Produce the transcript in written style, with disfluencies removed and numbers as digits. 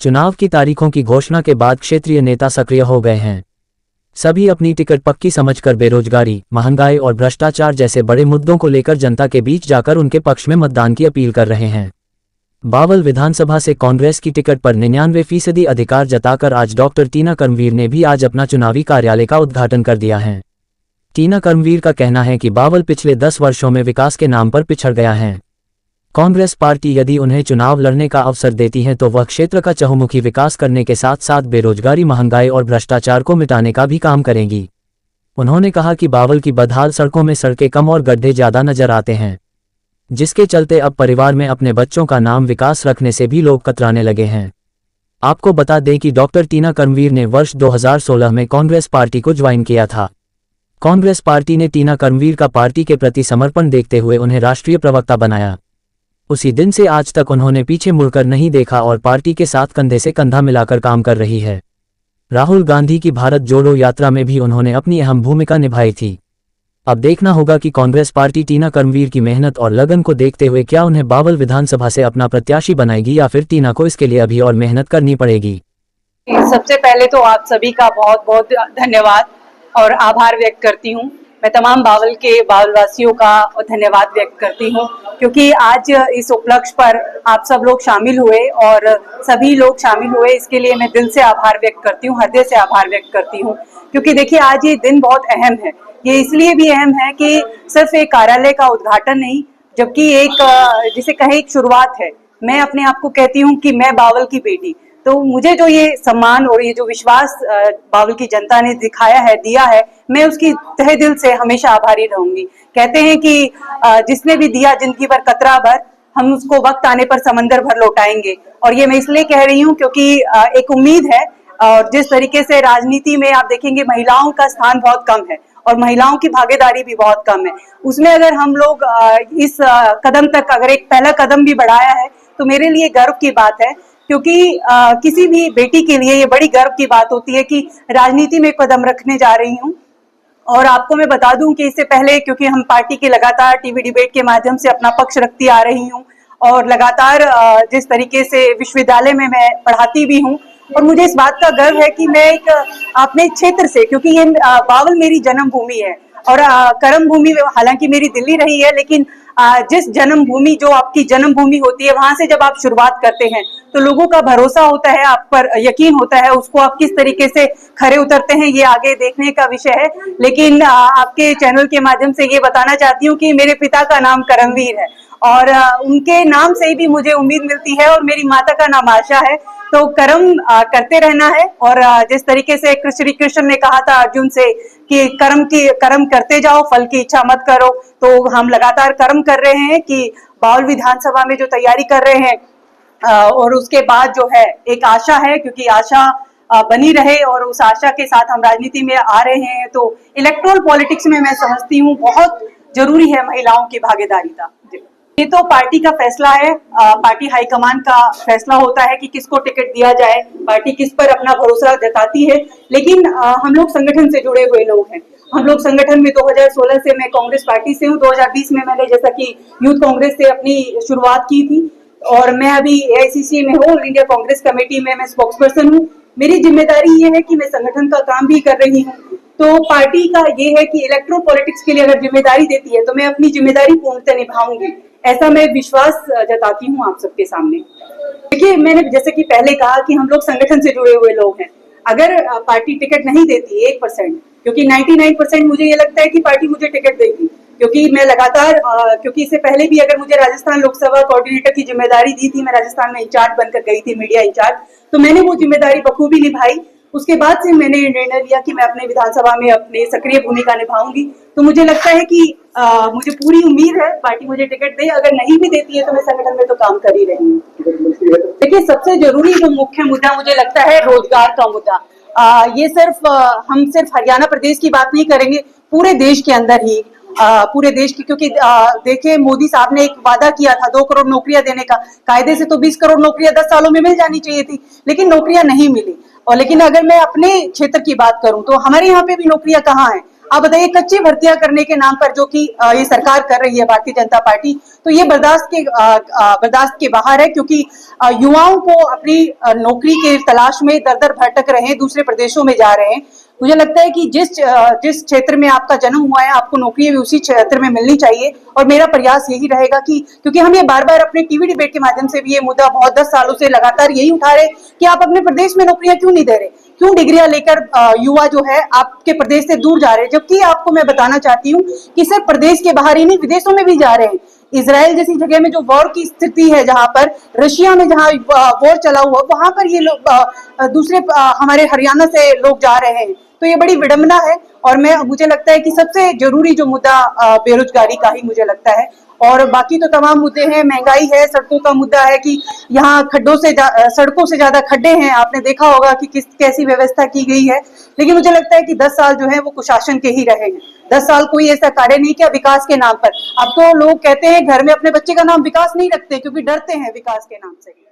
चुनाव की तारीखों की घोषणा के बाद क्षेत्रीय नेता सक्रिय हो गए हैं। सभी अपनी टिकट पक्की समझकर बेरोजगारी, महंगाई और भ्रष्टाचार जैसे बड़े मुद्दों को लेकर जनता के बीच जाकर उनके पक्ष में मतदान की अपील कर रहे हैं। बावल विधानसभा से कांग्रेस की टिकट पर 99% अधिकार जताकर आज डॉक्टर टीना कर्मवीर ने भी आज अपना चुनावी कार्यालय का उद्घाटन कर दिया है। टीना कर्मवीर का कहना है कि बावल पिछले 10 वर्षों में विकास के नाम पर पिछड़ गया है। कांग्रेस पार्टी यदि उन्हें चुनाव लड़ने का अवसर देती है तो वह क्षेत्र का चहुमुखी विकास करने के साथ साथ बेरोजगारी, महंगाई और भ्रष्टाचार को मिटाने का भी काम करेंगी। उन्होंने कहा कि बावल की बदहाल सड़कों में सड़कें कम और गड्ढे ज्यादा नजर आते हैं, जिसके चलते अब परिवार में अपने बच्चों का नाम विकास रखने से भी लोग कतराने लगे हैं। आपको बता दें कि डॉक्टर टीना कर्मवीर ने वर्ष 2016 में कांग्रेस पार्टी को ज्वाइन किया था। कांग्रेस पार्टी ने टीना कर्मवीर का पार्टी के प्रति समर्पण देखते हुए उन्हें राष्ट्रीय प्रवक्ता बनाया। उसी दिन से आज तक उन्होंने पीछे मुड़कर नहीं देखा और पार्टी के साथ कंधे से कंधा मिलाकर काम कर रही है। राहुल गांधी की भारत जोड़ो यात्रा में भी उन्होंने अपनी अहम भूमिका निभाई थी। अब देखना होगा कि कांग्रेस पार्टी टीना कर्मवीर की मेहनत और लगन को देखते हुए क्या उन्हें बावल विधानसभा से अपना प्रत्याशी बनाएगी या फिर टीना को इसके लिए अभी और मेहनत करनी पड़ेगी। सबसे पहले तो आप सभी का बहुत बहुत धन्यवाद और आभार व्यक्त करती हूँ। मैं तमाम बावल के बावलवासियों का धन्यवाद व्यक्त करती हूँ, क्योंकि आज इस उपलक्ष्य पर आप सब लोग शामिल हुए और सभी लोग शामिल हुए, इसके लिए मैं दिल से आभार व्यक्त करती हूँ, हृदय से आभार व्यक्त करती हूँ। क्योंकि देखिए, आज ये दिन बहुत अहम है। ये इसलिए भी अहम है कि सिर्फ एक कार्यालय का उद्घाटन नहीं, जबकि एक जिसे कहे एक शुरुआत है। मैं अपने आप को कहती हूँ कि मैं बावल की बेटी, तो मुझे जो ये सम्मान और ये जो विश्वास बावल की जनता ने दिखाया है, दिया है, मैं उसकी तहे दिल से हमेशा आभारी रहूंगी। कहते हैं कि जिसने भी दिया जिंदगी भर कतरा भर, हम उसको वक्त आने पर समंदर भर लौटाएंगे। और ये मैं इसलिए कह रही हूँ क्योंकि एक उम्मीद है। और जिस तरीके से राजनीति में आप देखेंगे महिलाओं का स्थान बहुत कम है और महिलाओं की भागीदारी भी बहुत कम है, उसमें अगर हम लोग इस कदम तक अगर एक पहला कदम भी बढ़ाया है तो मेरे लिए गर्व की बात है। क्योंकि किसी भी बेटी के लिए ये बड़ी गर्व की बात होती है कि राजनीति में कदम रखने जा रही हूँ। और आपको मैं बता दूं कि इससे पहले, क्योंकि हम पार्टी के लगातार टीवी डिबेट के माध्यम से अपना पक्ष रखती आ रही हूँ और लगातार जिस तरीके से विश्वविद्यालय में मैं पढ़ाती भी हूँ, और मुझे इस बात का गर्व है कि मैं एक अपने क्षेत्र से, क्योंकि ये बावल मेरी जन्मभूमि है और कर्म भूमि हालांकि मेरी दिल्ली रही है, लेकिन जिस जन्मभूमि, जो आपकी जन्मभूमि होती है, वहां से जब आप शुरुआत करते हैं तो लोगों का भरोसा होता है, आप पर यकीन होता है, उसको आप किस तरीके से खरे उतरते हैं ये आगे देखने का विषय है। लेकिन आपके चैनल के माध्यम से ये बताना चाहती हूँ कि मेरे पिता का नाम करमवीर है और उनके नाम से ही भी मुझे उम्मीद मिलती है, और मेरी माता का नाम आशा है। तो कर्म करते रहना है। और जिस तरीके से श्री कृष्ण ने कहा था अर्जुन से कि कर्म करते जाओ, फल की इच्छा मत करो, तो हम लगातार कर्म कर रहे हैं कि बावल विधानसभा में जो तैयारी कर रहे हैं और उसके बाद जो है एक आशा है, क्योंकि आशा बनी रहे और उस आशा के साथ हम राजनीति में आ रहे हैं। तो इलेक्टोरल पॉलिटिक्स में मैं समझती हूँ बहुत जरूरी है महिलाओं की भागीदारिता। ये तो पार्टी का फैसला है, पार्टी हाईकमान का फैसला होता है कि किसको टिकट दिया जाए, पार्टी किस पर अपना भरोसा जताती है। लेकिन हम लोग संगठन से जुड़े हुए लोग हैं। हम लोग संगठन में 2016 से मैं कांग्रेस पार्टी से हूँ। 2020 में मैंने जैसा कि यूथ कांग्रेस से अपनी शुरुआत की थी और मैं अभी AICC में हूँ, इंडिया कांग्रेस कमेटी में मैं स्पोक्स पर्सन हूँ। मेरी जिम्मेदारी ये है कि मैं संगठन का काम भी कर रही हूँ। तो पार्टी का ये है कि इलेक्ट्रो पॉलिटिक्स के लिए अगर जिम्मेदारी देती है तो मैं अपनी जिम्मेदारी पूर्णतः निभाऊंगी, ऐसा मैं विश्वास जताती हूँ आप सबके सामने। देखिए, मैंने जैसे कि पहले कहा कि हम लोग संगठन से जुड़े हुए लोग हैं। अगर पार्टी टिकट नहीं देती 1%, क्योंकि 99% मुझे ये लगता है कि पार्टी मुझे टिकट देगी, क्योंकि मैं लगातार क्योंकि इससे पहले भी अगर मुझे राजस्थान लोकसभा कोऑर्डिनेटर की जिम्मेदारी दी थी, मैं राजस्थान में इंचार्ज बनकर गई थी, मीडिया इंचार्ज, तो मैंने वो जिम्मेदारी बखूबी निभाई। उसके बाद से मैंने निर्णय लिया कि मैं अपने विधानसभा में अपने सक्रिय भूमिका निभाऊंगी। तो मुझे लगता है कि मुझे पूरी उम्मीद है पार्टी मुझे टिकट दे। अगर नहीं भी देती है तो मैं संगठन में तो काम कर ही रही हूँ। देखिए, सबसे जरूरी जो मुख्य मुद्दा मुझे लगता है रोजगार का मुद्दा। ये हम सिर्फ हरियाणा प्रदेश की बात नहीं करेंगे, पूरे देश के अंदर ही, पूरे देश की, क्योंकि देखिए मोदी साहब ने एक वादा किया था 2 करोड़ नौकरियां देने का। कायदे से तो 20 करोड़ नौकरियां 10 सालों में मिल जानी चाहिए थी, लेकिन नौकरियां नहीं मिली। और लेकिन अगर मैं अपने क्षेत्र की बात करूं तो हमारे यहाँ पे भी नौकरियां कहाँ हैं। आप बताइए, कच्ची भर्तियां करने के नाम पर जो कि ये सरकार कर रही है भारतीय जनता पार्टी, तो ये बर्दाश्त के बाहर है, क्योंकि युवाओं को अपनी नौकरी के तलाश में दर दर भटक रहे हैं, दूसरे प्रदेशों में जा रहे हैं। मुझे लगता है कि जिस क्षेत्र में आपका जन्म हुआ है, आपको नौकरी भी उसी क्षेत्र में मिलनी चाहिए। और मेरा प्रयास यही रहेगा कि, क्योंकि हम ये बार बार अपने टीवी डिबेट के माध्यम से भी ये मुद्दा बहुत 10 सालों से लगातार यही उठा रहे कि आप अपने प्रदेश में नौकरियां क्यों नहीं दे रहे, क्यों डिग्रियां लेकर युवा जो है आपके प्रदेश से दूर जा रहे हैं। जबकि आपको मैं बताना चाहती हूँ कि सिर्फ प्रदेश के बाहर ही नहीं, विदेशों में भी जा रहे हैं। इजराइल जैसी जगह में जो वॉर की स्थिति है, जहां पर रशिया में जहां वॉर चला हुआ, वहां पर ये लोग दूसरे हमारे हरियाणा से लोग जा रहे हैं। तो ये बड़ी विडंबना है। और मुझे लगता है कि सबसे जरूरी जो मुद्दा बेरोजगारी का ही मुझे लगता है। और बाकी तो तमाम मुद्दे हैं, महंगाई है, सड़कों का मुद्दा है कि यहाँ सड़कों से ज्यादा खड्डे हैं। आपने देखा होगा कि कैसी व्यवस्था की गई है। लेकिन मुझे लगता है कि 10 साल जो है वो कुशासन के ही रहे हैं। 10 साल कोई ऐसा कार्य नहीं किया विकास के नाम पर। अब तो लोग कहते हैं घर में अपने बच्चे का नाम विकास नहीं रखते, क्योंकि डरते हैं विकास के नाम से।